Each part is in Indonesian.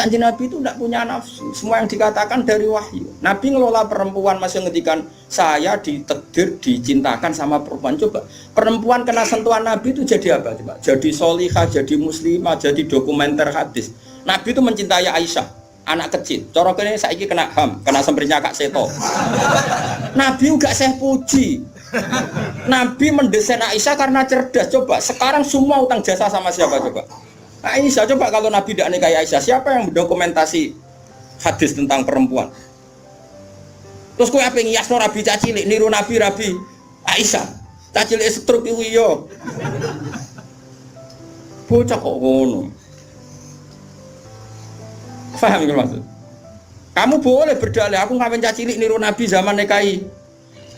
Kanjeng Nabi itu tidak punya nafsu. Semua yang dikatakan dari wahyu. Nabi ngelola perempuan masih ngendikan saya ditakdir dicintakan sama perempuan. Coba perempuan kena sentuhan Nabi itu jadi apa? Coba jadi solihah, jadi muslimah, jadi dokumenter hadis. Nabi itu mencintai Aisyah, anak kecil. Coroknya saiki kena ham, kena semprinya Kak Seto. Nabi enggak saya puji. Nabi mendesain Aisyah karena cerdas. Coba sekarang semua utang jasa sama siapa coba? Aisyah. Coba kalau Nabi tidak nikahi Aisyah, siapa yang mendokumentasi hadis tentang perempuan? Terus kowe ape ngiyasno Rabi cacilik niru Nabi Aisyah. Cacilik struk iku yo. Bocah kok ngono. Paham nggak maksud? Kamu boleh berdalih aku ngawin cacilik niru Nabi zaman nikahi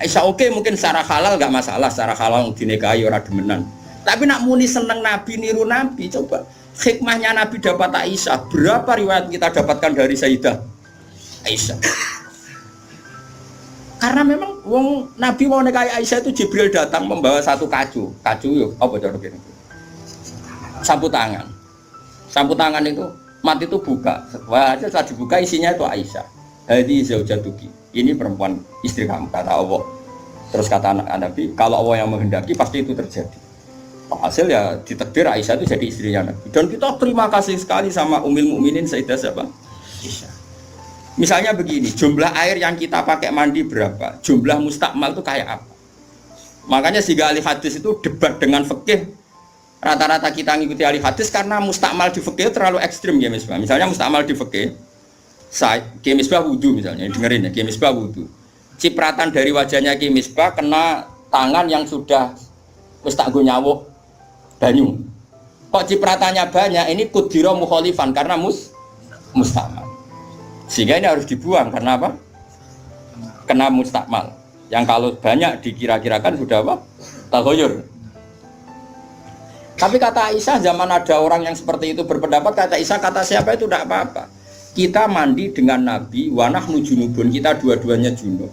Aisyah. Oke, mungkin secara halal enggak masalah, secara halal dinikahi ora demenan. Tapi nak muni seneng Nabi niru Nabi, coba hikmahnya Nabi dapat Aisyah. Berapa riwayat kita dapatkan dari Sayyidah Aisyah? Karena memang wong Nabi mau nikahi Aisyah itu Jibril datang membawa satu kacu yuk apa cara gini? Sapu tangan itu mati itu buka. Wah, setelah dibuka isinya itu Aisyah. Hadi zaujatuki. Ini perempuan istri kamu kata Allah. Terus kata anak Nabi, kalau Allah yang menghendaki pasti itu terjadi. Hasil ya ditakdir Aisyah itu jadi istrinya Nabi. Dan kita terima kasih sekali sama Ummul Mukminin Sayyidah siapa? Aisyah. Misalnya begini, jumlah air yang kita pakai mandi berapa? Jumlah mustakmal itu kayak apa? Makanya sehingga ahli hadis itu debat dengan fikih. Rata-rata kita ngikuti ahli hadis karena mustakmal di fikih terlalu ekstrim ya Misbah. Misalnya mustakmal di fikih, Ki Misbah wudu misalnya, dengerin ya, Ki Misbah wudu. Cipratan dari wajahnya Ki Misbah kena tangan yang sudah wis tak go nyawuk banyu. Kok cipratannya banyak? Ini kudiro mukhalifan karena mustakmal. Sehingga ini harus dibuang karena apa? Kena mustakmal. Yang kalau banyak dikira-kirakan sudah apa? Taghayyur. Tapi kata Aisyah, zaman ada orang yang seperti itu berpendapat, kata Aisyah, kata siapa itu tidak apa-apa. Kita mandi dengan Nabi, wanah junubun, kita dua-duanya junub.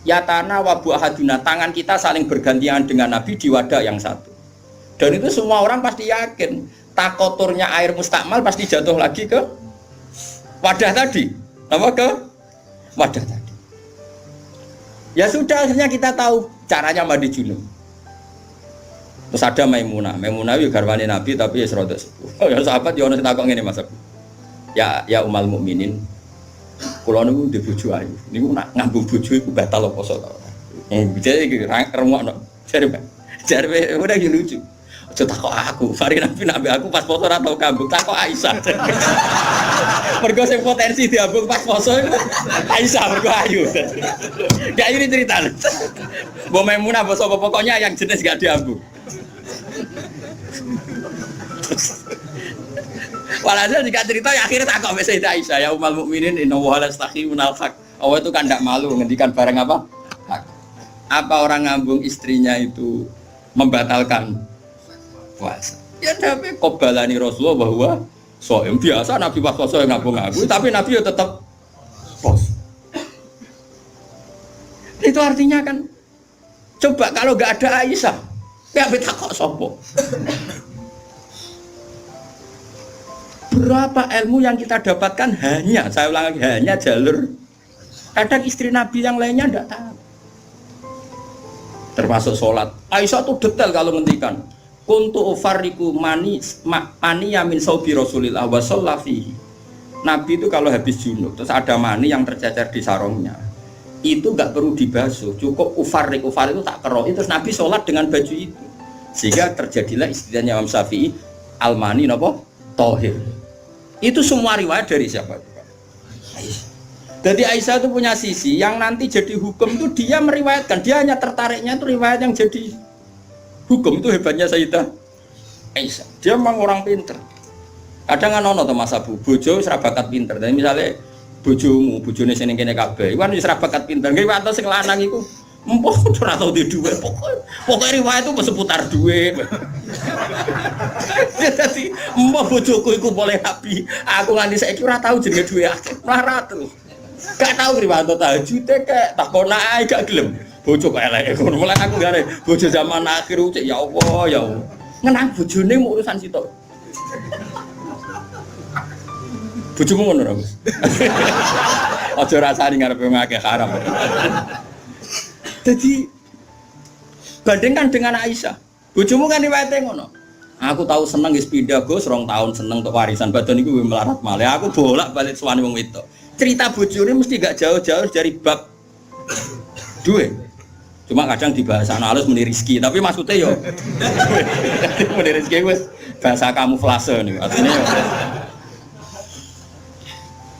Yatana wabu ahaduna, tangan kita saling bergantian dengan Nabi di wadah yang satu. Dan itu semua orang pasti yakin, takoturnya air mustakmal pasti jatuh lagi ke wadah tadi. Apa ke wadah tadi? Ya sudah, akhirnya kita tahu caranya mandi junub. Terus ada Maimunah itu garwane Nabi tapi ya serodok sepuh. Oh ya sahabat ya ono sing takok ngene Mas. Ya Ummul Mukminin. Kula niku ndek bojo ayu. Niku nak ngambung bojo iku batal apa poso ta. Jadi iki rengokno. Jare udah iki lucu. Aja takok aku, Fari Nabi aku pas poso ora tau kambung, takok Aisyah. Mergo sing potensi diambung pas poso iku Aisyah mergo ayu. Gak ini cerita. Mbok Maimunah apa sapa pokoknya yang jenis gak diambung. Walhasil jika cerita ya akhirnya tak kok Sayyidah Aisyah ya Ummul Mukminin inna wa la stakhimul haq. Allah itu kan tidak malu ngendikan barang apa? Hak. Apa orang ngambung istrinya itu membatalkan puasa? Ya tapi qobalani Rasulullah bahwa soem biasa Nabi pas puasa yang ngambung aku, tapi Nabi ya tetap puasa. Itu artinya kan coba kalau enggak ada Aisyah, ya beta kok sopo? Berapa ilmu yang kita dapatkan hanya, saya ulang lagi, hanya jalur. Kadang istri Nabi yang lainnya tidak tahu. Termasuk sholat. Aisyah tuh detail kalau ngendikan. Kuntu ufarriku mani yamin saubi Rasulillah wa shallafihi. Nabi itu kalau habis junub, terus ada mani yang tercecer di sarungnya. Itu enggak perlu dibasuh, cukup ufarrik itu tak keroi, terus Nabi sholat dengan baju itu. Sehingga terjadilah istilahnya Imam Syafi'i al-mani napa? Tohir. Itu semua riwayat dari siapa? Aisyah. Jadi Aisyah itu punya sisi yang nanti jadi hukum itu dia meriwayatkan, dia hanya tertariknya itu riwayat yang jadi hukum. Itu hebatnya Sayyidah Aisyah. Dia memang orang pinter. Kadang kan ono to Mas Abu, bojo wis ra bakat pinter. Jadi misalnya bojone sing kene kabeh, iku wis ra bakat pinter. Nggih wae sing lanang iku empuk ora tau di duwe pokoknya riwayat itu seputar duwe. Jadi mbah bojoku iku boleh Nabi, aku nganti saiki ora tau jenenge duwe akeh, melarat terus. Gak tau riwayat tahajud kek takon ae gak gelem. Bojo kok elek ngono. Mulane aku gare bojo zaman akhir cek ya Allah ya Allah. Ngenang bojone mau urusan sitok. Bojomu ngono ora, Gus? Aja rasani ngarepe ngakeh haram. Jadi bandingkan dengan Aisyah. Bojomu kan riwayate ngono. Aku tahu seneng wis pindah Gus, 2 tahun seneng untuk warisan badan iku melarat malih. Aku bolak-balik suwani wong wedok. Cerita bojone mesti gak jauh-jauh dari bab duit. Cuma kadang dibahas anak halus muni rezeki, tapi maksudnya yo muni rezeki wis bahasa kamuflase niku. Artinya yo.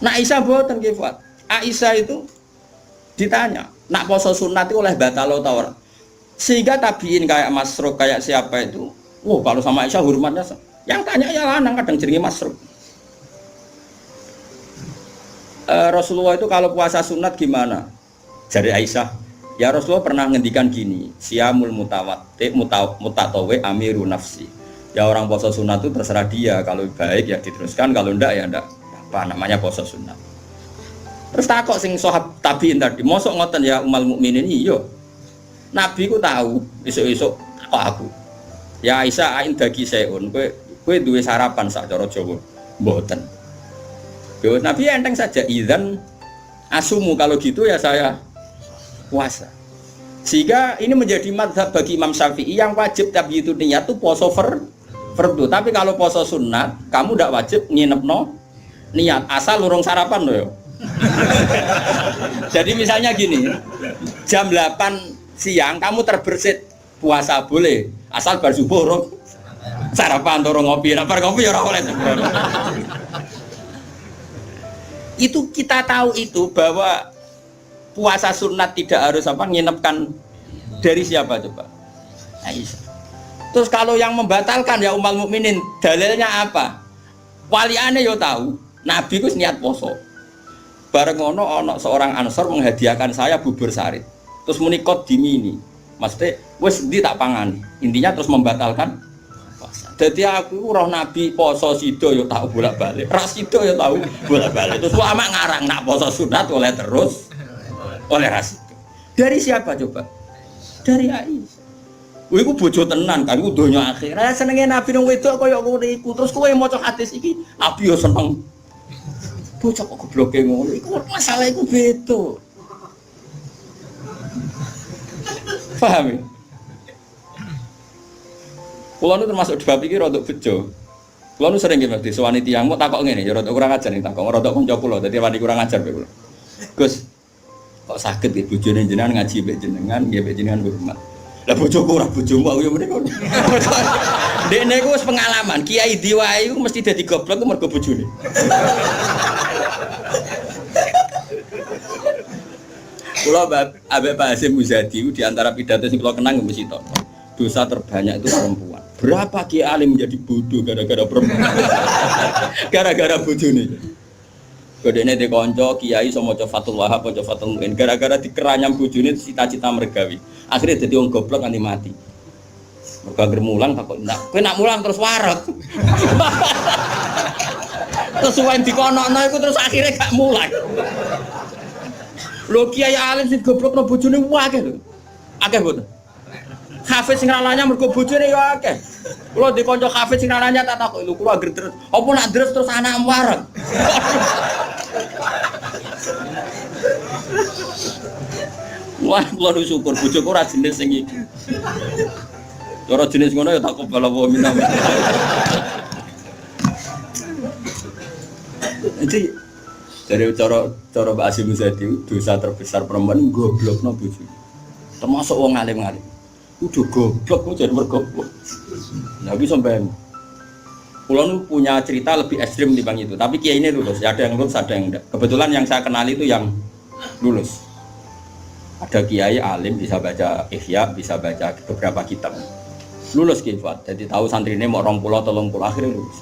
Nah Aisyah boten nggih, Fat. Aisyah itu ditanya, nak poso sunat itu oleh batalo ta ora? Sehingga tabiin kayak Masruq kayak siapa itu, kalau sama Aisyah hormatnya yang tanya ya lanang kadang jenenge Masruq. Rasulullah itu kalau puasa sunat gimana? Jari Aisyah, ya Rasulullah pernah ngendikan gini, siyamul mutatawi amiru nafsi. Ya orang puasa sunat itu terserah dia, kalau baik ya diteruskan, kalau enggak ya enggak. Apa namanya puasa sunat. Terus takok sing sahab tabiin tadi, mosok ngoten ya umal mukminin iya. Nabi ku tahu esuk-esuk kok aku. Ya Aisyah ain dagi seun, kowe duwe sarapan sak cara Jawa. Mboten. Yo Nabi enteng saja idzan asumu kalau gitu ya saya puasa. Sehingga ini menjadi mazhab bagi Imam Syafi'i yang wajib tapi itu niat tuh poso fardu. Tapi kalau poso sunat, kamu ndak wajib nginepno niat asal urung sarapan loh ya. Jadi misalnya gini, jam 8 siang kamu terbersit puasa boleh asal bar subuh urung sarapan urung ngopi. Nek bar ngopi ya ora oleh. Itu kita tahu itu bahwa puasa sunat tidak harus nginepkan dari siapa coba? Aisyah. Terus kalau yang membatalkan ya ummul mukminin, dalilnya apa? Waliane yo tahu, Nabi ku niat poso. Bareng ono seorang Ansor menghadiahkan saya bubur sarit. Terus menikot dimini. Maksudnya wis ndi tak pangani. Intinya terus membatalkan puasa. Jadi aku roh Nabi poso sido yo tahu bolak-balik. Ras sido yo tahu bolak-balik. Terus lama ngarang nak poso sunat oleh terus oleh ras itu. Dari siapa coba? Dari Aisyah. Kowe iku bojo tenan kan iku donya akhir. Senenge Nabi nang wedok kaya ngono iku. Terus kowe maca hadis iki, Nabi yo seneng. Bocah kok gobloke ngono iku masalah iku beda. Paham ya? Kulo nu termasuk bab iki rada bejo. Kulo nu sering nggih disowani tiyang mok takok ngene ya rada kurang ajar ning takok rada kanca kula dadi wani kurang ajar kula. Gus, kok saged nggih bojone jenengan ngaji mbek jenengan nggih mbek jenengan hormat. Lah bojoku ora bojomu aku ya mrene. Dekne iku wis pengalaman, kiai diwae iku mesti dadi goblok ku mergo bojone. Kula Habib Hasyim Muzadi di antara pidato sing kula kenang mesti to. Dosa terbanyak itu perempuan. Berapa kiai alim menjadi bodoh gara-gara perempuan? Gara-gara bojone. Kodene de kanca kiai iso maca Fathul Wahhab, maca Fathul Muin gara-gara dikeranyam bojone cita-cita mergawi. Akhirnya dadi wong goblok nganti mati. Mergo anggere mulang takok, "Ndak, kowe nak mulang terus waret." Terus suwen dikonokno iku terus akhirnya gak mulang. Lho kiai alim sing goblokno bojone akeh lho. Akeh mboten. Hafiz sing ralanya mergo bojone ya akeh. Kula di kanca hafiz sing ralanya tak takoki, lho kula anggere apa nak deres terus anak waret. Wah, kula syukur bojoku ora jenis sing iki. Cara jenis ngono ya tak kebal apa minam. Jadi dari cara Mbak Hasyim Muzadi dosa terbesar perempuan goblokno bojone. Termasuk wong alim-alim. Udah goblok kok jadi mergoblok. Nah, iki sampean. Kula nu punya cerita lebih ekstrim dibanding itu, tapi kiai ini lulus, ada yang lulus, ada yang enggak. Kebetulan yang saya kenal itu yang lulus. Ada kiai alim bisa baca Ihya, bisa baca beberapa kitab. Lulus kifat, jadi tahu santri ini mau 20-30 akhirnya lulus.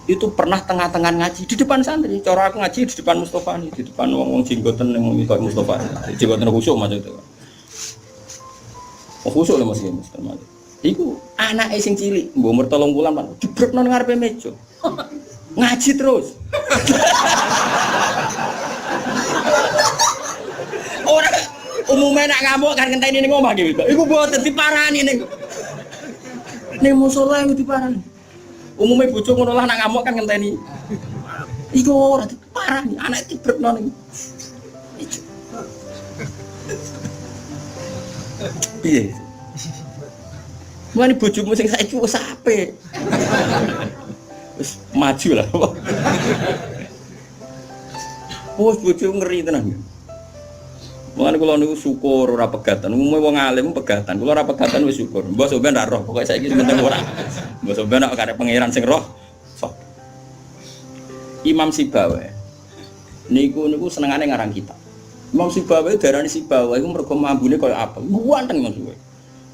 Itu pernah tengah-tengah ngaji di depan santri. Cara aku ngaji di depan Mustafa nih, di depan wong jenggoten yang mau ikut Mustafa. Jenggoten khusyuk macam itu. Oh khusyuk lah masih Mustafa. Iku anak sing cilik, mbok umur 3 bulan Pak. Jebrekno nang ngarepe meja. Ngaji terus. Ora umumnya nak ngamuk kan ngenteni ning omah iki. Iku mboten diparani ning musala iku diparani. Umumnya bojo ngono lah nak ngamuk kan ngenteni. Iku ora parah nih, anak tibrek ning. Piye? Mulane bojomu sing saiki wis apik. Wis maju lah. Wes bojomu ngeri tenan. Mulane kula niku syukur ora pegatan. Umume wong alim pegatan. Kula ora pegatan wis syukur. Mbok sampean ra roh, pokoke saiki penting ora. Mbok sampean nek karep pangeran sing roh. Sok. Imam Sibawa. Niku senengane ngarang kitab. Imam Sibawa darani Sibawa iku mergo ambune koyo apel. Ganteng Mas kowe.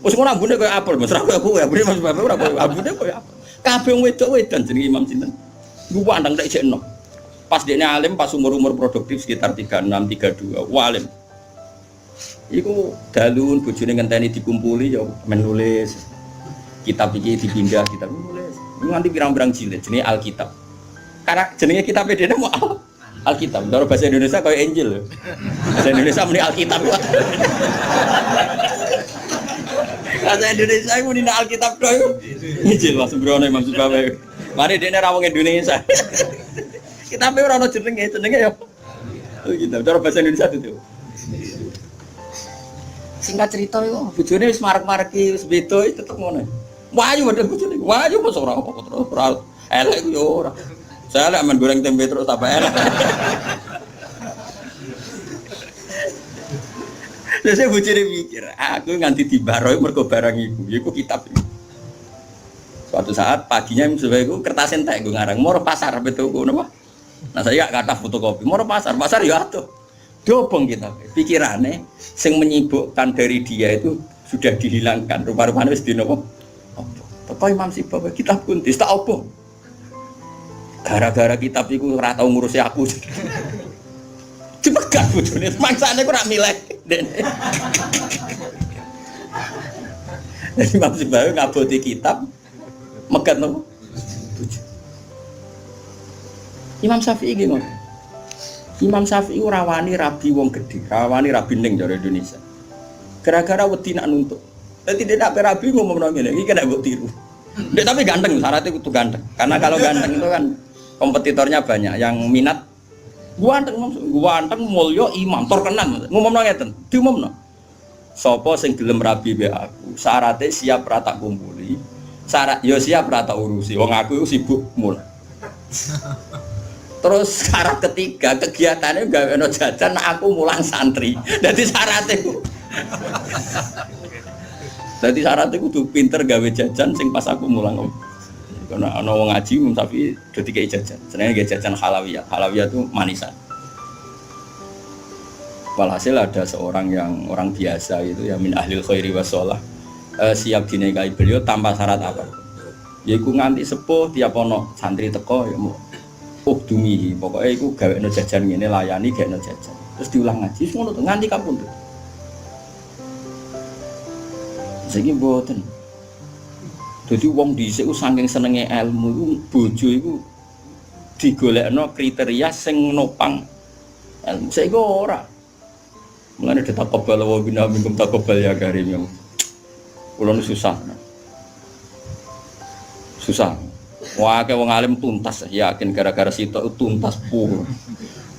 Wis ngono ambune koyo apel, Mas. Ora koyo ambune Mas Sibawa ora koyo ambune koyo apel. Kabeh wong wedok-wedan jenenge Imam sinten. Ganteng tek jek enom. Pas dekne alim pas umur-umur produktif sekitar 36 32. Alim. Iku dalun bojone ngenteni dikumpuli ya menulis kitab iki dipindah kitab nulis nganti pirang-pirang jilid jenenge Alkitab karena jenenge kitab dene mau Alkitab dalam bahasa Indonesia kayak Injil bahasa Indonesia muni Alkitab bahasa Indonesia muni Alkitab doyo Injil Mas Brono Imam Sibawa mari dene ra wong Indonesia kitabe ora ono jenenge ya Alkitab dalam bahasa Indonesia itu singkat cerita itu, bojone wis marek-mareki wis beda tetep ngono. Wayu padha bojone. Wayu mos ora apa terus ora elek yo ora. Saya lek men goreng tempe terus tambah elek. Terus saya bojone mikir, aku nganti dibaroi mergo barang iku kitab iki. Suatu saat paginya sebaikku kertas entek gue ngarang, mau pasar betul gue napa. Nah saya gak kata fotokopi, mau pasar ya atuh. Dobong kita, pikirannya yang menyibukkan dari dia itu sudah dihilangkan. Rupa-rupanya wis dinopo. Teko Imam Sibawa kitab kuntis tak opo. Gara-gara kitab iku ora tau ngurusi aku. Dipegat bojone, mangsane kok ora milih. Jadi Imam Sibawa ngaboti kitab megat nopo? Imam Syafi'i iki ngono. Imam Syafi'i rawani rabi wong gede, rawani rabi ning jare Indonesia. Gara-gara wedi nak nuntut. Dadi dia nak rabi ngomong ngene, iki kena mbok tiru. Dek tapi ganteng, syaratnya kudu ganteng. Karena kalau ganteng itu kan kompetitornya banyak yang minat. Ganteng mulya imam terkenal. Ngomongno ngeten, diumumno. Sapa sing gelem rabi be aku, syaratnya siap ra tak kumpuli. Syarat ya siap ra tak urusi. Wong aku sibuk mul. Terus syarat ketiga kegiatannya gawe ono jajan aku mulang santri. Jadi syaratnya Jadi syaratnya kudu pinter gawe jajan sing pas aku mulang. Karena ana wong ngaji tapi do dikei jajan. Senenge gawe jajan halawiyah. Halawiyah itu manisan. Walhasil ada seorang yang orang biasa itu ya min ahlil khairi wassalah siap dinikahi beliau tanpa syarat apa. Yaiku nganti sepuh tiap ono santri teko ya mau ukdumihi, pokoknya itu gawe no jajan ngene layani gawe no jajan. Terus diulang ngaji ngono to nganti kapundhut. Saiki mboten. Dadi wong dhisik saking senenge ilmu iku bojo iku digolekno kriteria sing nopang ilmu. Saiki ora. Mulane ditakobal wa bina minkum takobal ya karim. Kulo susah. Susah. Wah, kayak wong alim tuntas, yakin gara-gara sitok tuntas pur.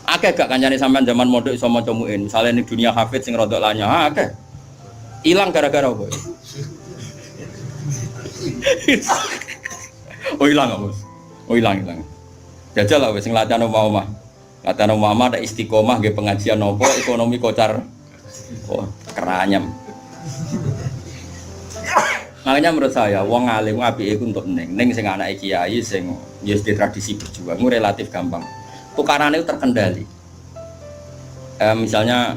Akeh gak kancane sampean zaman mondok iso maca muin. Misale ning dunia hafid sing rodok lanya, akeh. Ilang gara-gara apa? Oh ilang apa, Bos? Oh ilang. Jajal lah wis sing latihan omah-omah. Latihan omah ada istiqomah nggih pengajian nopo ekonomi kocar. Oh, keranyam. Makanya menurut saya, wong alim apike iku untuk ning sing anake kiai sing ya di tradisi berjuang itu relatif gampang. Tukarannya itu terkendali. Misalnya,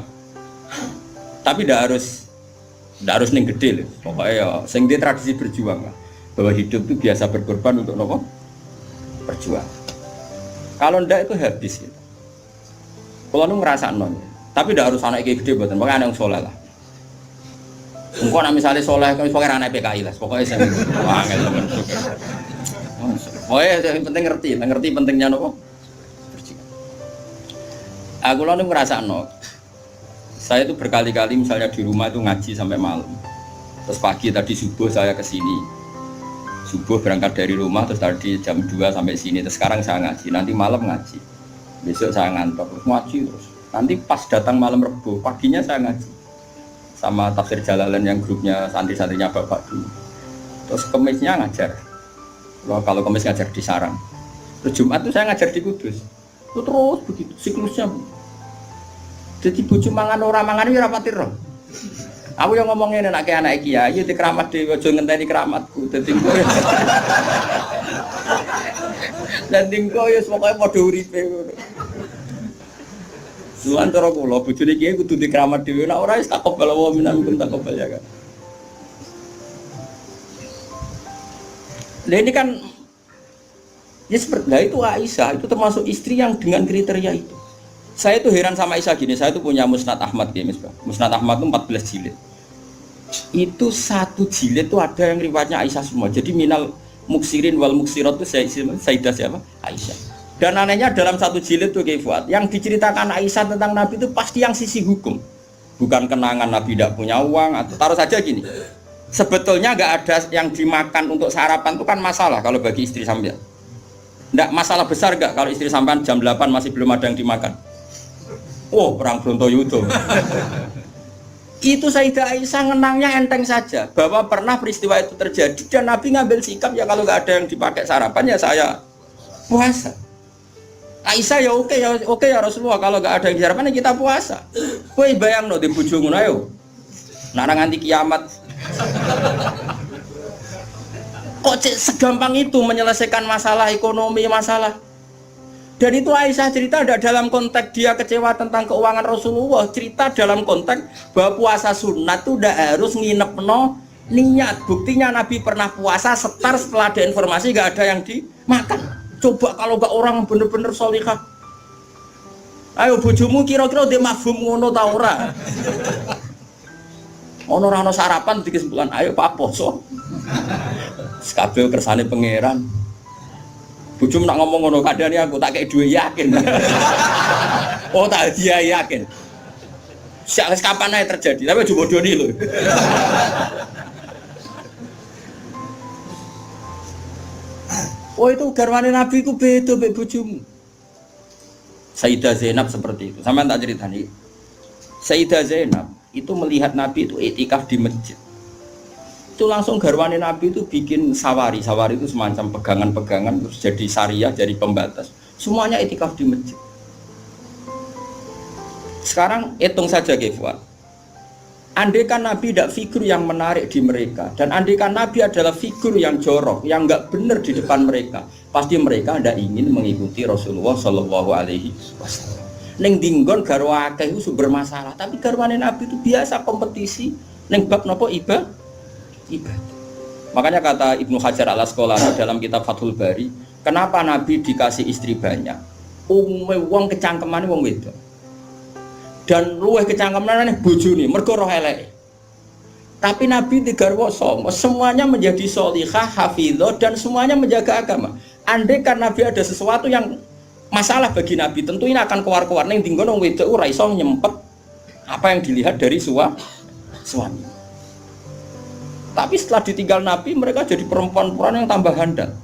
tapi tidak harus ning gede loh. Pokoknya ya, sing di tradisi berjuang lah. Bahwa hidup itu biasa berkorban untuk nopo berjuang. Kalau ndak itu habis gitu. Kalau nu ngerasa non, tapi tidak harus anak kiai gede buatan. Pokoknya anak yang soleh lah. Engkau nak misalnya soleh, kau pokoknya anak PKI lah, pokoknya saya angel teman. Pokoknya yang penting ngerti pentingnya nopo. Aku lalu ngerasa no, saya itu berkali-kali misalnya di rumah itu ngaji sampai malam. Terus pagi tadi subuh saya kesini, Subuh berangkat dari rumah, terus tadi jam 2 sampai sini, terus sekarang saya ngaji, nanti malam ngaji, besok saya ngantor, terus ngaji terus. Nanti pas datang malam Rebo, paginya saya ngaji sama tafsir Jalalain yang grupnya santri-santrinya bapak dulu. Terus Kemisnya ngajar, kalau Kemis ngajar di Sarang, terus Jumat itu saya ngajar di Kudus. Itu terus begitu siklusnya. Jadi bojo mangan ora mangan ya rapati roh. Aku yang ngomongin anak kiai di keramat dhewe aja ngenteni keramatku. Dadi kowe. Dadi kowe ya pokoke padha uripe ngono. Suwan cara kula bojone kiai kudu di keramat dhewe nek ora wis takobal wa minkum takobal ya kan. Nah ini kan ya seperti itu Aisyah itu termasuk istri yang dengan kriteria itu. Saya tuh heran sama Aisyah gini, saya tuh punya Musnad Ahmad ya Misbah. Musnad Ahmad itu 14 jilid. Itu satu jilid tuh ada yang riwayatnya Aisyah semua. Jadi minal muksirin wal muksirat itu Sayyidah siapa? Aisyah. Dan anehnya dalam satu jilid tuh Fuad, yang diceritakan Aisyah tentang Nabi itu pasti yang sisi hukum. Bukan kenangan Nabi tidak punya uang atau taruh saja gini. Sebetulnya nggak ada yang dimakan untuk sarapan itu kan masalah kalau bagi istri sampean. Nggak masalah besar nggak kalau istri sampean jam 8 masih belum ada yang dimakan. Oh, perang Brontoyudo. Itu Sayyidah Aisyah ngenangnya enteng saja bahwa pernah peristiwa itu terjadi dan Nabi ngambil sikap ya kalau nggak ada yang dipakai sarapan ya saya puasa. Aisyah ya oke ya Rasulullah kalau nggak ada yang sarapan ya kita puasa. Kowe bayangno di bojo ngono ayo. Nek nganti kiamat. Kok segampang itu menyelesaikan masalah ekonomi masalah. Dan itu Aisyah cerita ada dalam konteks dia kecewa tentang keuangan Rasulullah, cerita dalam konteks bahwa puasa sunat itu udah harus nginep niat. Buktinya Nabi pernah puasa setar setelah ada informasi gak ada yang dimakan. Coba kalau gak orang bener-bener sholihah. Ayo bojomu kira-kira dia mafhum ngono ta ora? Ono ora ono sarapan di kesimpulan, ayo Pak poso. Kabeh kersane pangeran. Bujum nak ngomong ngono kadane aku tak kayak duwe yakin. Oh tak dia yakin. Siapa kapan aja terjadi, tapi cuma bodoni lho. Oh itu garwane Nabi ku beda mbek bojomu. Sayyidah Zainab seperti itu. Sampeyan tak ceritani. Sayyidah Zainab itu melihat Nabi itu iktikaf di masjid. Itu langsung garwane Nabi itu bikin sawari itu semacam pegangan-pegangan terus jadi syariah, jadi pembatas semuanya iktikaf di masjid. Sekarang hitung saja Fuad, andaikan Nabi tidak figur yang menarik di mereka dan andaikan Nabi adalah figur yang jorok yang nggak benar di depan mereka, pasti mereka tidak ingin mengikuti Rasulullah Shallallahu Alaihi Wasallam. Neng dinggon garwa akeh itu bermasalah, tapi garwane Nabi itu biasa kompetisi neng bab nopo ibadah. Makanya kata Ibnu Hajar al-Asqalani dalam kitab Fathul Bari, kenapa Nabi dikasih istri banyak? Wong kecangkemane wong wedok. Dan luwih kecangkemane bojone mergo roh eleke. Tapi Nabi digarwa songo, semuanya menjadi sholihah, hafizah dan semuanya menjaga agama. Andai kan Nabi ada sesuatu yang masalah bagi Nabi, tentu ini akan keluar-keluar ning dinggon wong wedok ora iso nyempet apa yang dilihat dari suami. Tapi setelah ditinggal Nabi, mereka jadi perempuan-perempuan yang tambah handal.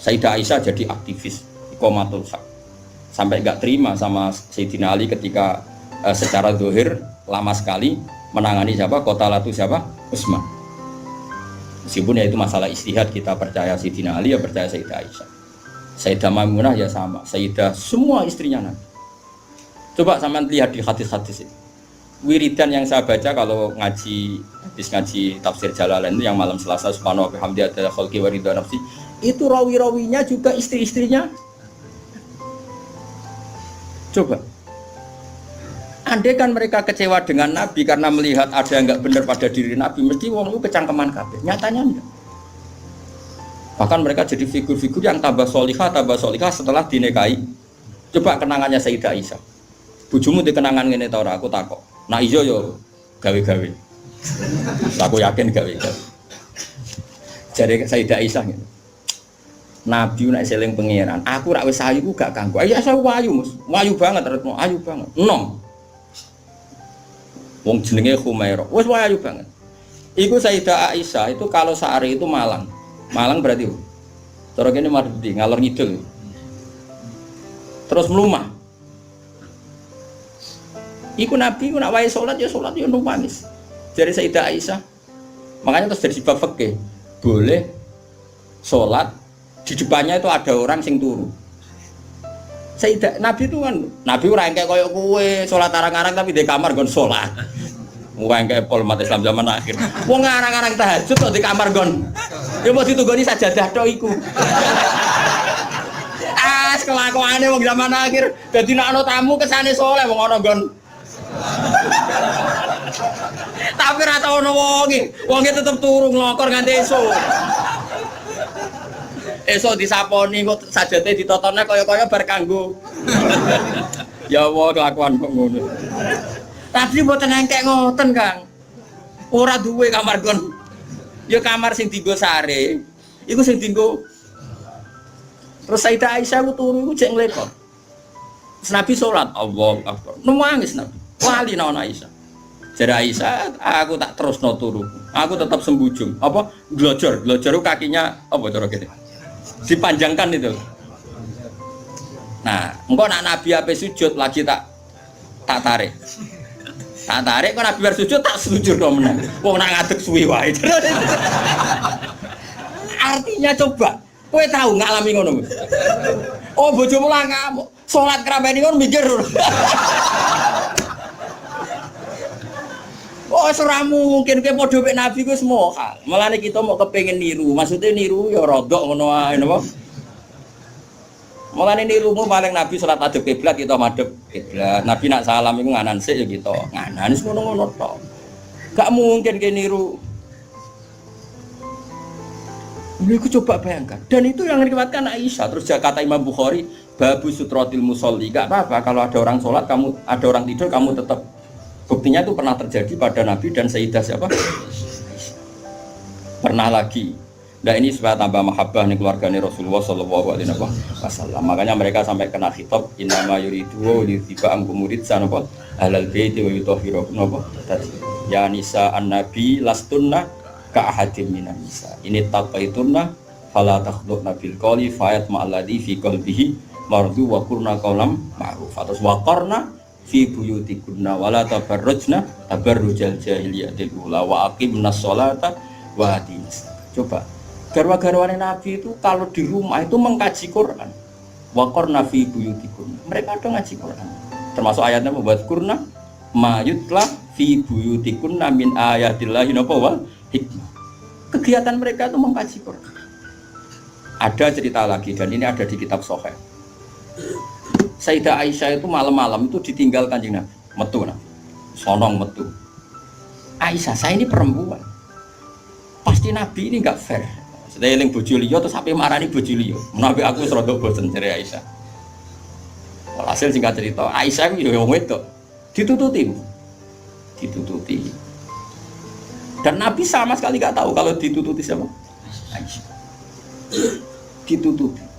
Sayyidah Aisyah jadi aktivis, iqamatul haq. Sampai nggak terima sama Sayyidina Ali ketika secara zahir lama sekali menangani siapa? Qatalatu siapa? Utsman. Meskipun ya itu masalah ijtihad, kita percaya Sayyidina Ali ya percaya Sayyidah Aisyah. Sayyidah Maimunah ya sama, Sayyidah semua istrinya Nabi. Coba sampean lihat di hadis-hadis ini. Wiridan yang saya baca kalau habis ngaji tafsir Jalalain itu yang malam Selasa subhanahu wa bihamdi adalah khalqi wa ridha nafsi, itu rawi-rawinya juga istri-istrinya. Coba andai kan mereka kecewa dengan Nabi karena melihat ada yang nggak benar pada diri Nabi, mesti wong itu kecangkeman kabeh. Nyatanya enggak. Bahkan mereka jadi figur-figur yang tambah solihah setelah dinikahi. Coba kenangannya Sayyidah Aisyah. Bojomu di kenangan ngene ta ora? Aku takok. Nah iya yo gawe-gawe. Aku yakin gawe-gawe. Jadi Sayyidah Aisyah gitu. Nabi nek seling pangeran, aku rak wis ayu ku gak kanggo. Ayo saya wayu, Mus. Wayu banget, ayu banget. Enom. Wong jenenge Khumairah. Wis wayu banget. Iku Sayyidah Aisyah itu kalau sehari itu malang. Malang berarti. Cara kene Mardi ngalor ngidul. Terus melumah. Iku Nabi ku nak wae salat ya nangis. Dari Sayyidah Aisyah. Makanya terus dari bab fikih boleh salat di depannya itu ada orang sing turu. Sayyidah Nabi itu kan Nabi ora engke koyo kowe salat arang-arang tapi di kamar nggon salat. Ora engke pol umat Islam zaman akhir. Wong arang-arang tahajud kok di kamar nggon. Ya mau ditunggoni sajadah tok iku. Kelakuane wong zaman akhir dadi nek ana tamu kesane saleh wong ana nggon. Tapi ora tau ono wonge tetep turu nglokor nganti esuk. Esuk disaponi kok sajate ditotone kaya-kaya bar kanggo. Ya Allah kelakuan kok ngono. Tapi mboten engkek ngoten, Kang. Ora duwe kamar nggon. Ya kamar sing dienggo sare. Iku sing dienggo. Terus Sayyidah Aisyah ku turu iku jek nglekor. Nabi salat, Allahu Akbar. Nangis Nabi. Wali naon Aisyah. Jare Aisyah, aku tak terusno turu. Aku tetap sembujung. Apa? Glojor kakinya apa cara kene? Dipanjangkan itu. Nah, engko nak Nabi ape sujud lagi tak tarik. Tak tarik kok Nabi bar sujud tak sujud kok menang. Wong nak ngadeg suwi wae. Artinya coba kowe tahu ngalami ngono. Oh bojomu lah ngamuk. Salat krameni ngono mikir. Oh ora mungkin kowe padha mek Nabi ku semua hal. Mulane kita mau kepengin niru. Maksudnya niru ya rodok ngono ae napa. Mulane nirumu paling Nabi salat madhep kiblat kita madhep kiblat. Nabi nak salam iku nganan sik ya kita. Nganan wis ngono-ngono tok. Gak mungkin kowe niru. Iku coba bayangkan. Dan itu yang diriwayatkan Aisyah. Terus kata Imam Bukhari, babu sutrotil musolli. Gak apa-apa kalau ada orang sholat, ada orang tidur, kamu tetap. Buktinya itu pernah terjadi pada Nabi dan Sayyidah siapa? Pernah lagi. Nah ini supaya tambah mahabbah nih keluarganya Rasulullah Sallallahu Alaihi Wasallam. Makanya mereka sampai kena khitab innama yuridu yuthiba angkum muridsan apa ahlal baiti wa yutahhirukum apa. Ya nisa an-nabi lastunna ka ahadim minan nisa. Ini taqaitunna fala takhdhuna bil qawli fayat ma'alladhi fi qalbihi mardu wa qurna qawlam ma'ruf. Atas wa qarna fi buyutikunna wala tabarrujna tabarrujal jahiliyatil ula wa aqimnas sholata wa atinas. Coba garwa-garwane Nabi itu kalau di rumah itu mengkaji Quran. Wa qarna fi buyutikunna. Mereka ada ngaji Quran. Termasuk ayatnya membuat kurna mayutla fi buyutikunna min ayatillahi wal hikmah. Kegiatan mereka itu mengkaji Quran. Ada cerita lagi dan ini ada di kitab Sahih. Sayyidah Aisyah itu malam-malam itu ditinggal Kanjeng Nabi, metu nah. Sonong metu. Aisyah, saya ini perempuan. Pasti Nabi ini enggak fair. Saya eling bojo liya terus sampai marani bojo liya. Menawi aku wis rada bosen jare Aisyah. Walhasil singkat cerita, Aisyah itu yo wedok. Ditututi. Dan Nabi sama sekali nggak tahu kalau ditututi siapa? Aisyah. Ditututi.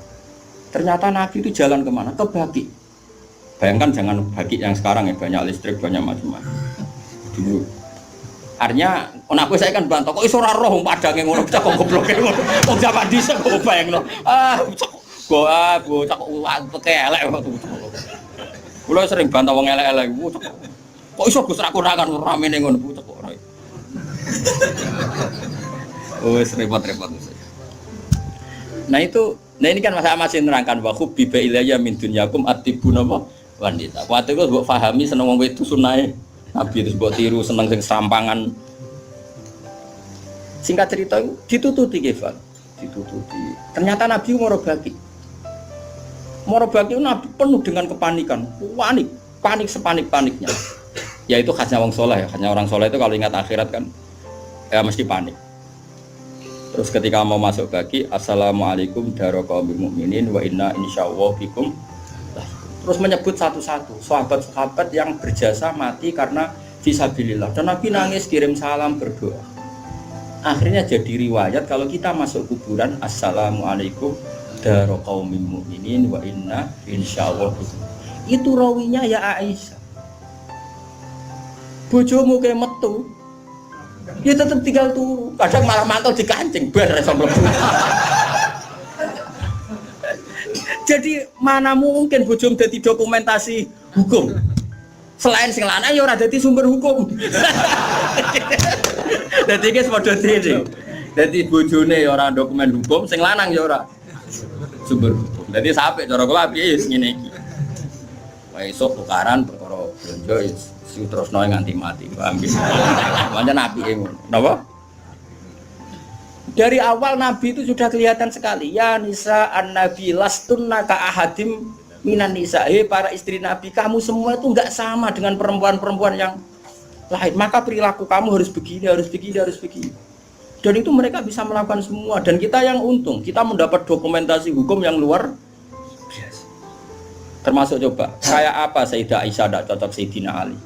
Ternyata Nabi itu jalan kemana? Ke Baqi. Bayangkan jangan Baqi yang sekarang ya banyak listrik, banyak macam-macam. Dulu. Artinya, aku saya kan bantah. Kok iso ora roh padange ngono cak kok goblok ngono. Wong zaman dhisik kok bayangno. Bocah kok elek kok. Kula sering bantah wong elek-elek. Kok iso Gus ra kurangan ramene ngono bocah kok ora. Oh, repot-repot. Nah ini kan masih nerangkan bahwa biba ilayya min dunyakum atibun apa wanita. Waktu itu mbok pahami seneng wong wedok sunahe Nabi terus mbok tiru seneng sing sampangan. Singkat cerita itu ditututi Kefal. Ternyata Nabi Moro Baqi Nabi penuh dengan kepanikan, panik sepanik-paniknya. Ya itu khasnya wong soleh ya, khasnya orang soleh itu kalau ingat akhirat kan ya mesti panik. Terus ketika mau masuk Baqi, assalamualaikum daraqaumil mukminin wa inna insyaallah bikum. Terus menyebut satu-satu sahabat-sahabat yang berjasa mati karena fisabilillah. Dan Nabi nangis kirim salam berdoa. Akhirnya jadi riwayat kalau kita masuk kuburan assalamualaikum daraqaumil mukminin wa inna insyaallah bikum. Itu rawinya ya Aisyah. Bojomu ke metu Ya tetap tinggal turu. Kadang malah mantel dikancing bar iso mlebu. Jadi mana mungkin bojom dadi dokumentasi hukum. Selain sing lanang ya ora dadi sumber hukum. Dadi iki padha dene. Dadi bojone ya ora dokumen hukum, sing lanang ya ora sumber hukum. Dadi sampe cara kula piye wis ngene iki. Wah esuk tukaran perkara blonjo si terusno nganti mati. Paham iki. Pancen apike ngono. Napa? Dari awal Nabi itu sudah kelihatan sekali. Ya nisa an-nabi lastunna ka ahadim minan nisa. Para istri Nabi, kamu semua itu enggak sama dengan perempuan-perempuan yang lain. Maka perilaku kamu harus begini, harus begini, harus begini. Dan itu mereka bisa melakukan semua. Dan kita yang untung, kita mendapat dokumentasi hukum yang luar biasa. Termasuk coba, kayak apa Sayyidah Aisyah tidak cocok Sayyidina Ali.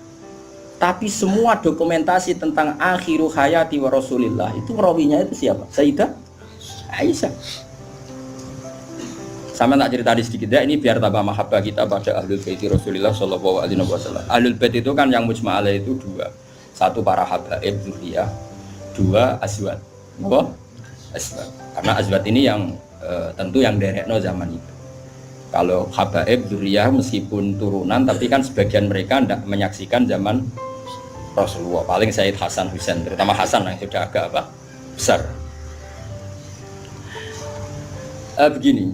Tapi semua dokumentasi tentang akhiru hayati wa Rasulillah itu rawinya itu siapa? Sayyidah Aisyah. Sama tak cerita sedikit ya, ini biar tambah mahabbah kita pada Ahlul Bait Rasulillah sallallahu alaihi wasallam. Ahlul Bait itu kan yang mujma' alaih itu dua. Satu para habaib dzurriyyah, dua azwat. Napa? Azwat. Karena azwat ini yang tentu yang derekno zaman itu. Kalau habaib dzurriyyah meskipun turunan tapi kan sebagian mereka tidak menyaksikan zaman Rasulullah. Paling Sayyid Hasan Husain, terutama Hasan yang sudah agak besar. Begini,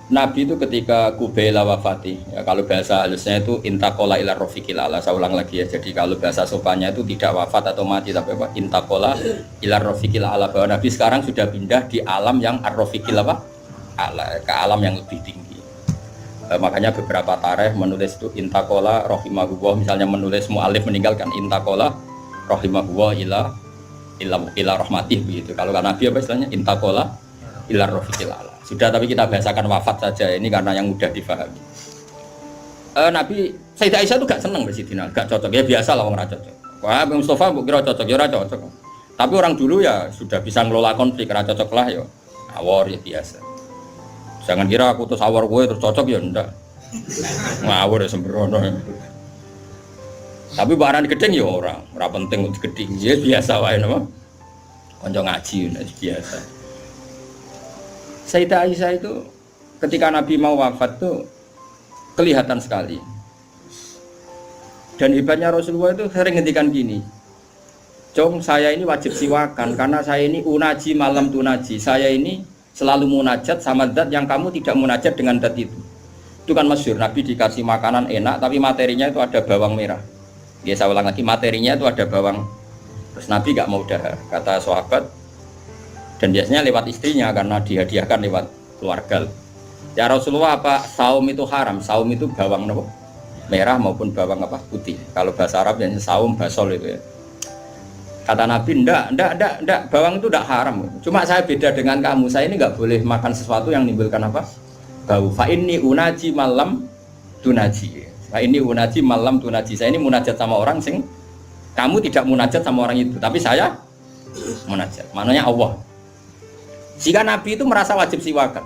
Nabi itu ketika Kubaila wafati, ya, kalau bahasa halusnya itu intakola ila rofiqil ala. Saya ulang lagi ya. Jadi kalau bahasa sopannya itu tidak wafat atau mati, tapi apa? Intakola ila rofiqil ala. Bahwa Nabi sekarang sudah pindah di alam yang ar-rofiqil ala, ke alam yang lebih tinggi. Makanya beberapa tarikh menulis itu intakola rohimahullah, misalnya menulis mu'alif meninggalkan intakola rohimahullah ila rahmatih begitu. Kalau Nabi apa istilahnya intakola ila rofiqil ala. Sudah, tapi kita bahasakan wafat saja ini karena yang mudah difahami. Nabi Sayyidah Aisyah itu gak seneng Sidina, gak cocok ya, biasa lah orang cocok. Wah, Bang Mustafa kira cocok ya, cocok. Tapi orang dulu ya sudah bisa ngelola konflik, cocok lah ya. Awor ya biasa. Jangan kira aku terus awor gue terus cocok ya ndak. Ngawur ya sembrono. Tapi barang gedeng ya ora penting untuk gedeng. Ya biasa wae napa. Kanca ngaji biasa. Sayyidah Aisyah itu ketika Nabi mau wafat tuh kelihatan sekali. Dan hebatnya Rasulullah itu sering ngendikan gini. Jong, saya ini wajib siwakan karena saya ini unaji malam tunaji. Saya ini selalu munajat sama zat yang kamu tidak munajat dengan zat itu. Itu kan masyhur, Nabi dikasih makanan enak tapi materinya itu ada bawang merah. Ya saya ulang lagi, materinya itu ada bawang. Terus Nabi gak mau dahar, kata sahabat. Dan biasanya lewat istrinya karena dihadiahkan lewat keluarga. Ya Rasulullah, apa saum itu haram? Saum itu bawang apa? Merah maupun bawang apa? Putih. Kalau bahasa Arab yang saum basol itu ya. Kata Nabi, enggak, bawang itu enggak haram. Cuma saya beda dengan kamu, saya ini enggak boleh makan sesuatu yang menimbulkan apa? Bau. Fa inni unaji malam tunaji. Fa inni unaji malam tunaji. Saya ini munajat sama orang sing kamu tidak munajat sama orang itu, tapi saya munajat. Maknanya Allah. Jika Nabi itu merasa wajib siwakan.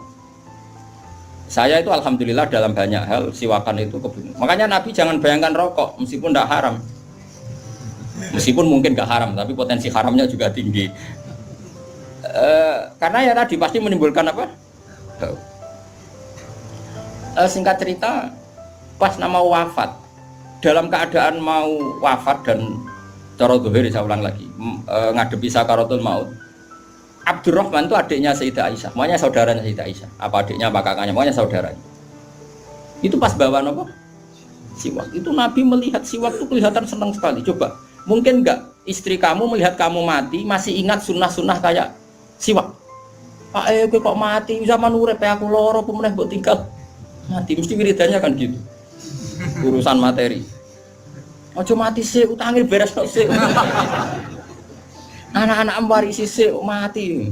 Saya itu alhamdulillah dalam banyak hal siwakan itu kebun. Makanya Nabi jangan bayangkan rokok meskipun enggak haram. Meskipun mungkin gak haram, tapi potensi haramnya juga tinggi. Karena ya tadi pasti menimbulkan apa? Singkat cerita, pas nama wafat, dalam keadaan mau wafat dan cara zuhir, saya ulang lagi, ngadepi sakaratul maut. Abdurrahman itu adiknya Sayyidah Aisyah, makanya saudaranya Sayyidah Aisyah. Apa adiknya, apa kakaknya, makanya saudaranya. Itu pas bawa apa? Siwak. Itu Nabi melihat siwak itu kelihatan senang sekali. Coba. Mungkin enggak istri kamu melihat kamu mati masih ingat sunnah-sunnah kayak siwak. Pak kok mati zaman urip aku loro pemeneh mbok tinggal mati mesti wiridannya kan gitu. Urusan materi. Ojo mati sih utangnya beres tok sih. Anak-anak warisi sih mati.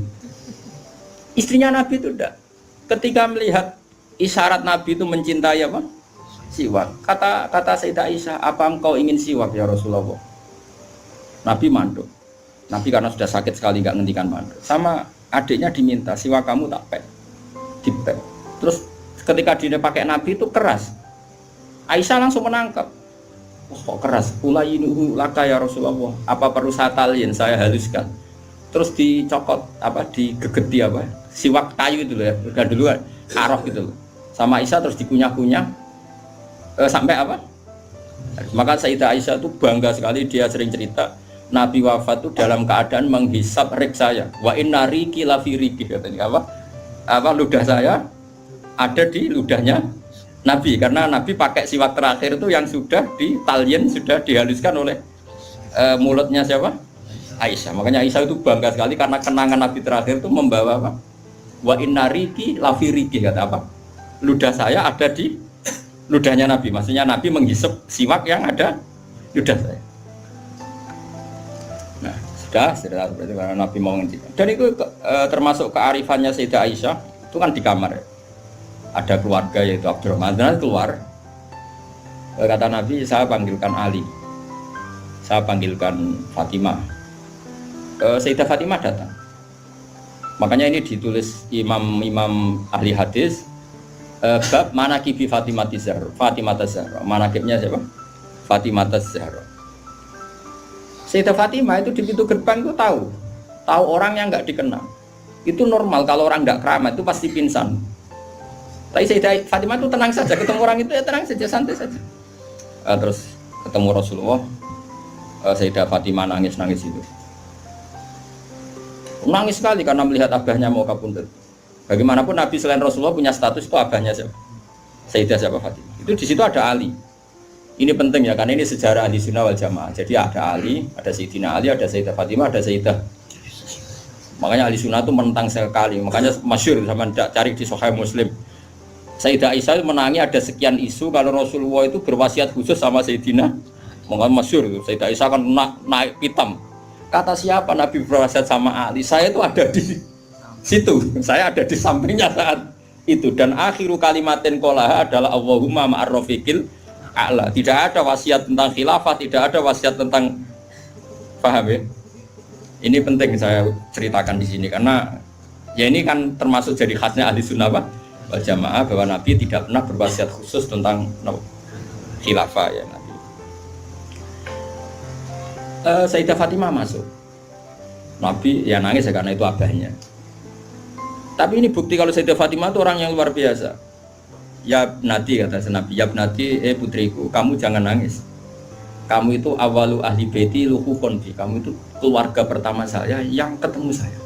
Istrinya Nabi itu enggak. Ketika melihat isyarat Nabi itu mencintai apa? Siwak. Kata Sayyidah Aisyah, apa engkau ingin siwak ya Rasulullah? Nabi manduk. Nabi karena sudah sakit sekali nggak ngendikan manduk. Sama adiknya diminta siwak kamu tak pek, dipek. Terus ketika dia pakai Nabi itu keras. Aisyah langsung menangkap. Wah, kok keras. Ulayinuhu laka ya Rasulullah. Apa perlu saya talin, saya haluskan. Terus dicokot digegeti siwak kayu itu loh ya. Udah dulu arok gitu loh. Sama Aisyah terus dikunyah-kunyah sampai apa? Maka Sayyidah Aisyah itu bangga sekali, dia sering cerita Nabi wafat itu dalam keadaan menghisap rik saya. Wa inna riki lafi riki katanya ludah saya ada di ludahnya Nabi, karena Nabi pakai siwak terakhir itu yang sudah ditalyen, sudah dihaluskan oleh mulutnya siapa? Aisyah. Makanya Aisyah itu bangga sekali karena kenangan Nabi terakhir itu membawa apa? Wa inna riki lafi riki kata apa? Ludah saya ada di ludahnya Nabi. Maksudnya Nabi menghisap siwak yang ada ludah saya. Nah, sudah berarti karena Nabi mau ngendikan. Dan itu termasuk kearifannya Sayyidah Aisyah, itu kan di kamar ya. Ada keluarga yaitu Abdurrahman, dan keluar. Kata Nabi, saya panggilkan Ali. Saya panggilkan Fatimah. Sayyidah Fatimah datang. Makanya ini ditulis imam ahli hadis bab manaqibi Fatimah Zahra. Manaqibnya siapa? Fatimah Zahra. Sayyidah Fatimah itu di pintu gerbang itu tahu orang yang nggak dikenal. Itu normal, kalau orang nggak keramat itu pasti pingsan. Tapi Sayyidah Fatimah itu tenang saja, ketemu orang itu ya tenang saja, santai saja. Terus ketemu Rasulullah, Sayyidah Fatimah nangis itu. Nangis sekali karena melihat abahnya mau kabundut. Bagaimanapun Nabi selain Rasulullah punya status itu abahnya siapa? Sayyidah siapa? Fatimah. Itu di situ ada Ali. Ini penting ya, karena ini sejarah ahli sunnah wal jamaah. Jadi ada Ali, ada Sayyidina Ali, ada Sayyidah Fatimah, ada Sayyidah. Makanya ahli sunnah itu menentang sekali. Makanya masyhur sama cari di Sahih Muslim. Sayyidah Aisyah menangi ada sekian isu kalau Rasulullah itu berwasiat khusus sama Sayyidina. Makanya masyhur Sayyidah Aisyah kan naik pitam. Kata siapa Nabi berwasiat sama Ali? Saya itu ada di situ. Saya ada di sampingnya saat itu. Dan akhiru kalimatin qolaha adalah Allahumma ma'ar rafiqil a'la. Tidak ada wasiat tentang khilafah, tidak ada wasiat tentang, paham ya? Ini penting saya ceritakan di sini karena ya ini kan termasuk jadi khasnya ahli sunnah wal jamaah bahwa Nabi tidak pernah berwasiat khusus tentang khilafah ya Nabi. Sayyidah Fatimah masuk. Nabi ya nangis ya karena itu abahnya. Tapi ini bukti kalau Sayyidah Fatimah itu orang yang luar biasa. Ya Nabi kata Nabi, ya Nabi, putriku, kamu jangan nangis. Kamu itu awalu ahli baiti luhukon bi. Kamu itu keluarga pertama saya yang ketemu saya.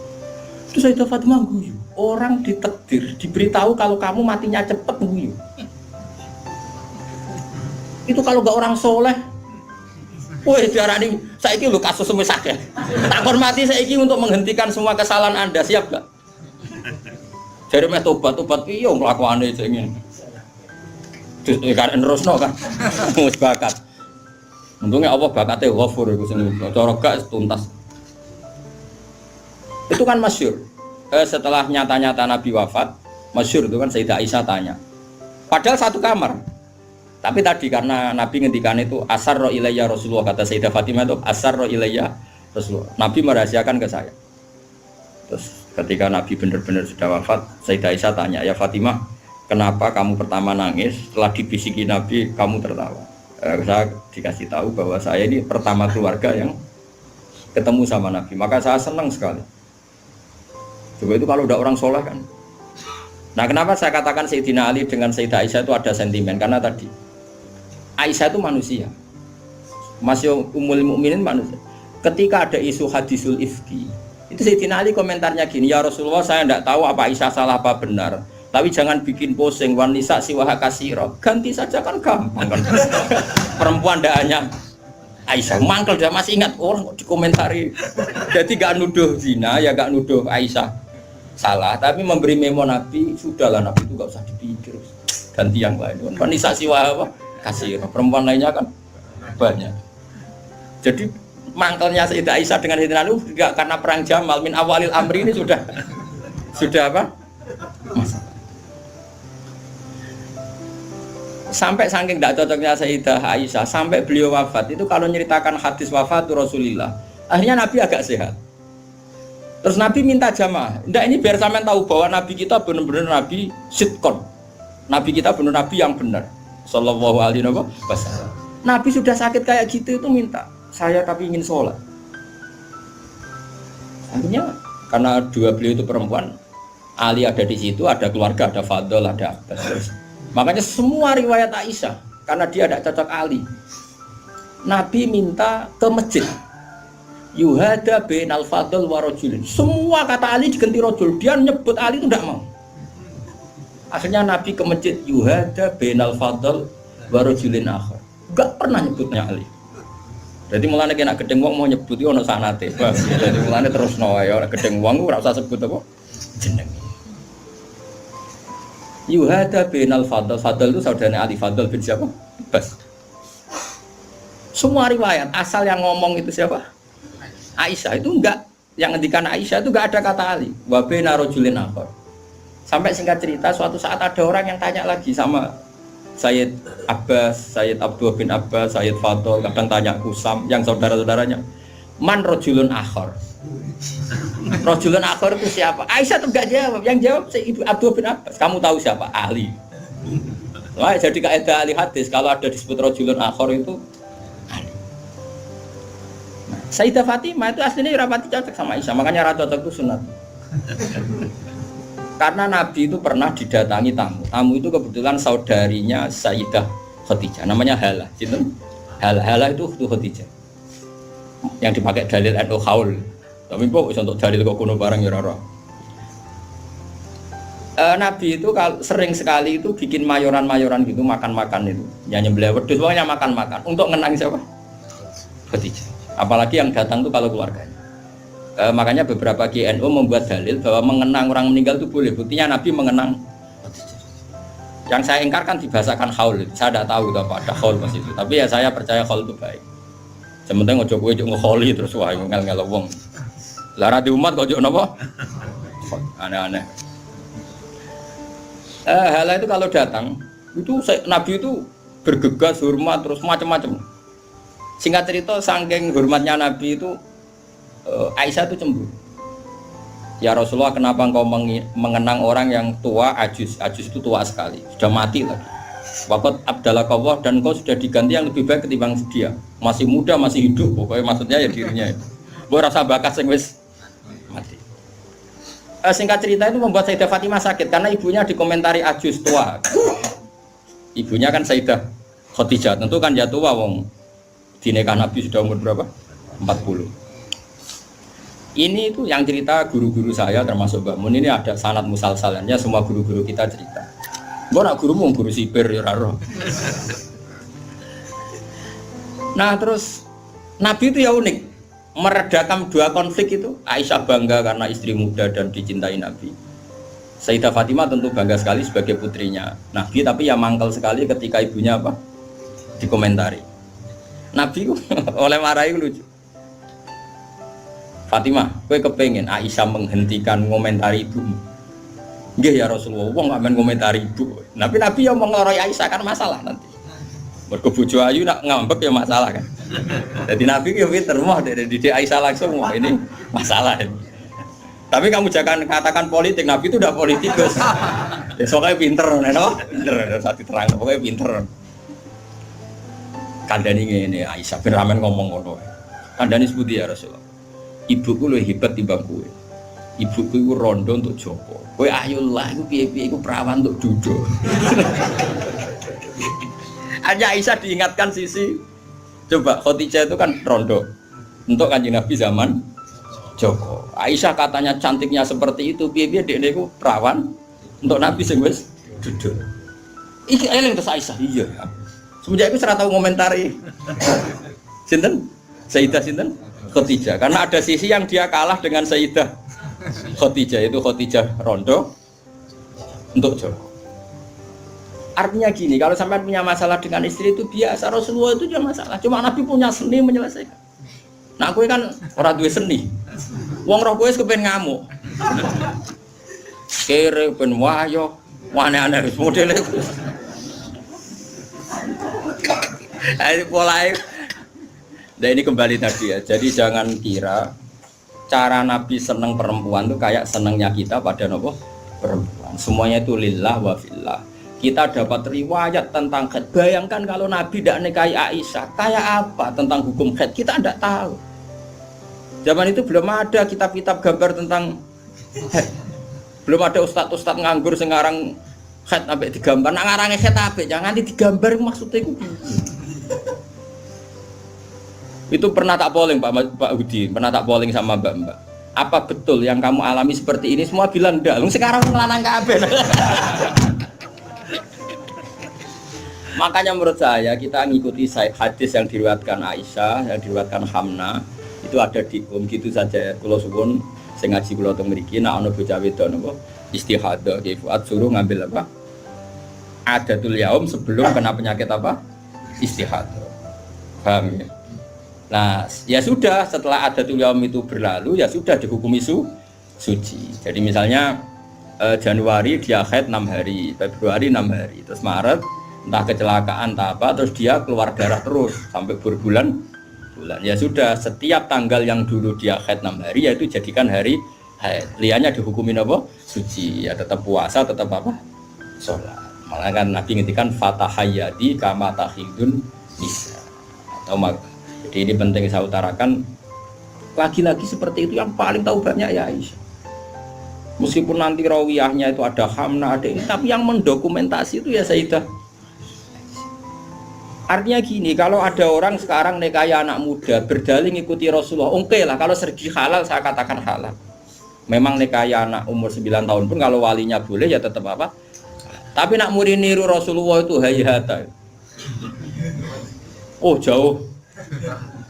Itu Sayyidah Fatimah guyu. Orang ditakdir, diberitahu kalau kamu matinya cepet guyu. Itu kalau gak orang soleh. Woi, diarani saiki lho kasus semesak ya. Tak hormati saiki untuk menghentikan semua kesalahan Anda, siap gak? Jadi meh tobat piye nglakuane sing ngene. Terus kan nerusno kan. Wis bakat. Untungnya Allah bakatnya ghafur iku sing cara gak tuntas. Itu kan masyhur. Setelah nyata-nyata Nabi wafat, masyhur itu kan Sayyidah Aisyah tanya. Padahal satu kamar. Tapi tadi karena Nabi ngendikan itu asarra ilayya Rasulullah, kata Sayyidah Fatimah itu asarra ilayya Rasulullah. Nabi merahasiakan ke saya. Terus ketika Nabi benar-benar sudah wafat, Sayyidah Aisyah tanya, "Ya Fatimah, kenapa kamu pertama nangis? Setelah dibisiki Nabi kamu tertawa?" Saya dikasih tahu bahwa saya ini pertama keluarga yang ketemu sama Nabi. Maka saya senang sekali. Coba itu kalau udah orang soleh kan. Nah, kenapa saya katakan Sayyidina Ali dengan Sayyidah Aisyah itu ada sentimen? Karena tadi Aisyah itu manusia, masih Ummul Mukminin manusia. Ketika ada isu hadisul ifki, itu Sayyidina Ali komentarnya gini, "Ya Rasulullah, saya tidak tahu apa Aisyah salah apa benar, tapi jangan bikin pusing, wanisa siwaha kasiro, ganti saja kan gampang kan." Perempuan tidak hanya Aisyah, mangkel dia masih ingat orang kok dikomentari. Jadi gak nuduh zina, ya gak nuduh Aisyah salah, tapi memberi memo Nabi, sudahlah Nabi itu gak usah dipikir, ganti yang lain. Wanisa siwaha apa? Kasiro, perempuan lainnya kan banyak. Jadi mangkelnya Sayyidah Aisyah dengan Sayyidina Ali juga karena perang Jamal min awalil amri ini sudah apa? Masalah. Sampai saking tidak cocoknya Sayyidah Aisyah sampai beliau wafat itu kalau nyeritakan hadis wafat Rasulullah, akhirnya Nabi agak sehat. Terus Nabi minta jamaah. Ndak, ini biar sampean tahu bahwa Nabi kita benar-benar Nabi sidqon. Nabi kita benar Nabi yang benar. Sallallahu alaihi wasallam. Nabi sudah sakit kayak gitu itu minta, saya tapi ingin sholat. Akhirnya karena dua beliau itu perempuan, Ali ada di situ, ada keluarga, ada Fadl, ada Abbas. Makanya semua riwayat Aisyah, karena dia tidak cocok Ali, Nabi minta ke masjid. Yuhada bainal Fadl wa rajulin. Semua kata Ali diganti rajul. Dia nyebut Ali itu tidak mau. Akhirnya Nabi ke masjid, yuhada bainal Fadl wa rajulin akhar. Enggak pernah nyebutnya Ali. Jadi mulane kena gedeng wong mau nyebut iki ana sanate. Jadi mulane terusno wae ora gedeng wong ora usah sebut apa jeneng. Yuhada bainal Fadl. Fadl itu saudaranya Ali, Fadl bin siapa? Bas. Semua riwayat asal yang ngomong itu siapa? Aisyah. Itu enggak, yang ngendikan Aisyah itu enggak ada kata Ali. Wa baina rajulin akhar. Sampai singkat cerita suatu saat ada orang yang tanya lagi sama Sayyid Abbas, Sayyid Abdullah bin Abbas, Sayyid Fadl, kadang tanya Kusam, yang saudara-saudaranya, man rajulun akhar. Rajulun akhar itu siapa? Aisyah tuh enggak jawab, yang jawab Sayyid Abdullah bin Abbas. Kamu tahu siapa? Ali. Wah, jadi kaidah ahli hadis kalau ada disebut rajulun akhar itu Ali. Nah, Sayyidah Fatimah itu aslinya rapati cocok sama Aisyah, makanya rata cocok itu sunat. Karena Nabi itu pernah didatangi tamu. Tamu itu kebetulan saudarinya Sayyidah Khadijah, namanya Hala. Hala itu Khadijah. Yang dipakai dalil NU Haul. Tapi kok untuk dalil kok kuno barang ya ora. Nabi itu sering sekali itu bikin mayoran-mayoran gitu, makan-makan itu. Ya nyembelih wedhus pokoknya makan-makan untuk ngenang siapa? Khadijah. Apalagi yang datang tuh kalau keluarganya. Makanya beberapa GNU membuat dalil bahwa mengenang orang meninggal itu boleh. Buktinya Nabi mengenang. Yang saya ingkarkan dibahasakan haul. Saya tidak tahu itu apa ada haul pas itu. Tapi ya saya percaya haul itu baik. Sementing ojo kowe ngeholi terus wae ngel-ngel wong. Lara di umat kok ojo napa? Aneh-aneh. Hala itu kalau datang itu Nabi itu bergegas hormat terus macam-macam. Singkat cerita saking hormatnya Nabi itu Aisyah itu cemburu. Ya Rasulullah, kenapa engkau mengenang orang yang tua, ajus itu tua sekali, sudah mati lagi. Waqat abdalakallah, dan engkau sudah diganti yang lebih baik ketimbang dia. Masih muda, masih hidup, pokoknya maksudnya ya dirinya itu. Gue rasa bakat sing wis mati. Singkat cerita itu membuat Sayyidah Fatimah sakit karena ibunya dikomentari ajus tua. Ibunya kan Sayyidah Khadijah, tentu kan ya tua wong. Di nikah Nabi sudah umur berapa? 40. Ini itu yang cerita guru-guru saya termasuk Mbak Mun, ini ada sanad musalsalannya, semua guru-guru kita cerita. Mbak nak gurumu guru sipir ya raro. Nah terus Nabi itu ya unik, meredakan dua konflik itu. Aisyah bangga karena istri muda dan dicintai Nabi. Sayyidah Fatimah tentu bangga sekali sebagai putrinya Nabi, tapi ya mangkel sekali ketika ibunya apa? Dikomentari. Nabi oleh marahi lucu. Fatimah, kowe kepengen Aisyah menghentikan ngomentari ibumu? Nggih ya Rasulullah, wong gak men ngomentari ibu. Tapi Nabi yang mengeloroi Aisyah kan masalah nanti. Mergo bojo ayu nak ngambek ya masalah kan. Jadi Nabi ya pinter mah dari didik Aisyah langsung, wah ini masalah ini. Tapi kamu jangan katakan politik, Nabi itu udah politikus. Ya soalnya pinter, no? Pinter, saat diterang, pokoknya pinter. Kandani ini Aisyah, ben ramen ngomong ngono. Kandani sebuti ya Rasulullah. Ibuku lebih hebat timbang kowe. Ibuku itu rondo untuk jopo. Kowe ayolah, iku piye-piye iku perawan untuk duduk. Hanya Aisyah diingatkan sisi. Coba Khadijah itu kan rondo untuk Kanjeng Nabi zaman Joko. Aisyah katanya cantiknya seperti itu, piye-piye dekne iku perawan untuk Nabi sing wis duduk. Iki eling terus Aisyah. Iya. Semenjak itu ora tau ngomentari. Sinten? Sayyidah sinten? Khadijah, karena ada sisi yang dia kalah dengan Sayyidah Khadijah, itu Khadijah rondo untuk Joko. Artinya gini, kalau sampai punya masalah dengan istri itu biasa, Rasulullah itu juga masalah. Cuma Nabi punya seni menyelesaikan. Nah, kowe kan ora duwe seni. Wong roh kowe kepen ngamuk. Kere ben wayo, aneh-aneh modele. Ayo mulai. Nah ini kembali tadi ya, jadi jangan kira cara Nabi seneng perempuan itu kayak senengnya kita pada nopo perempuan. Semuanya itu lillah wa fillah. kita dapat riwayat tentang haid. Bayangkan kalau Nabi tidak nikahi Aisyah, kayak apa tentang hukum haid? Kita tidak tahu. Zaman itu belum ada kitab-kitab gambar tentang haid. Belum ada ustadz-ustadz nganggur sekarang haid sampai digambar. Nak ngarang haid apa? Jangan digambar maksudnya itu. Itu pernah tak polling Pak Hudi, pernah tak polling sama Mbak. Apa betul yang kamu alami seperti ini? Semua bilang enggak. Sekarang ngelanang kabeh. Makanya menurut saya kita ngikuti hadis yang diriwayatkan Aisyah, yang diriwayatkan Hamna, itu ada di gitu saja. Kula suwun sing ngaji kula teng mriki nek ana bocah wedok napa istihadah ki Fuad suruh ngambil apa? Adatul yaum sebelum kena penyakit apa? Istihadah. Paham ya? Nah, ya sudah setelah adatul yaum itu berlalu ya sudah dihukumi suci. Jadi misalnya Januari dia haid 6 hari, Februari 6 hari, terus Maret entah kecelakaan entah apa, terus dia keluar darah terus sampai berbulan-bulan. Ya sudah, setiap tanggal yang dulu dia haid 6 hari yaitu jadikan hari haid. Liannya dihukumin apa? Suci. Ya tetap puasa, tetap apa? Sholat. Malah kan Nabi ngintikan fatahayyadi kama tahidun nisa. Atau jadi ini penting saya utarakan, lagi-lagi seperti itu yang paling tahu banyak ya Aisyah. Meskipun nanti rawiyahnya itu ada Hamna, ada ini, tapi yang mendokumentasi itu ya Sayyidah. Artinya gini, kalau ada orang sekarang nikahi anak muda berdalih ngikuti Rasulullah, oke lah, kalau segi halal saya katakan halal. Memang nikahi anak umur 9 tahun pun kalau walinya boleh ya tetap apa. Tapi nak murid niru Rasulullah itu hayata. Oh jauh.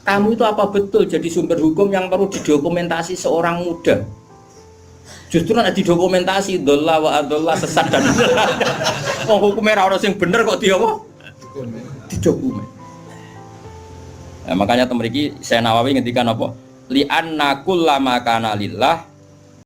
Kamu itu apa betul jadi sumber hukum yang perlu didokumentasi seorang muda? Justru nak didokumentasi dolla wa adolla sesat dan oh hukumnya orang yang bener kok dia apa? Didokumen. Nah, makanya temeriki saya Nawawi ngendikan apa? Li anna kullama kana lillah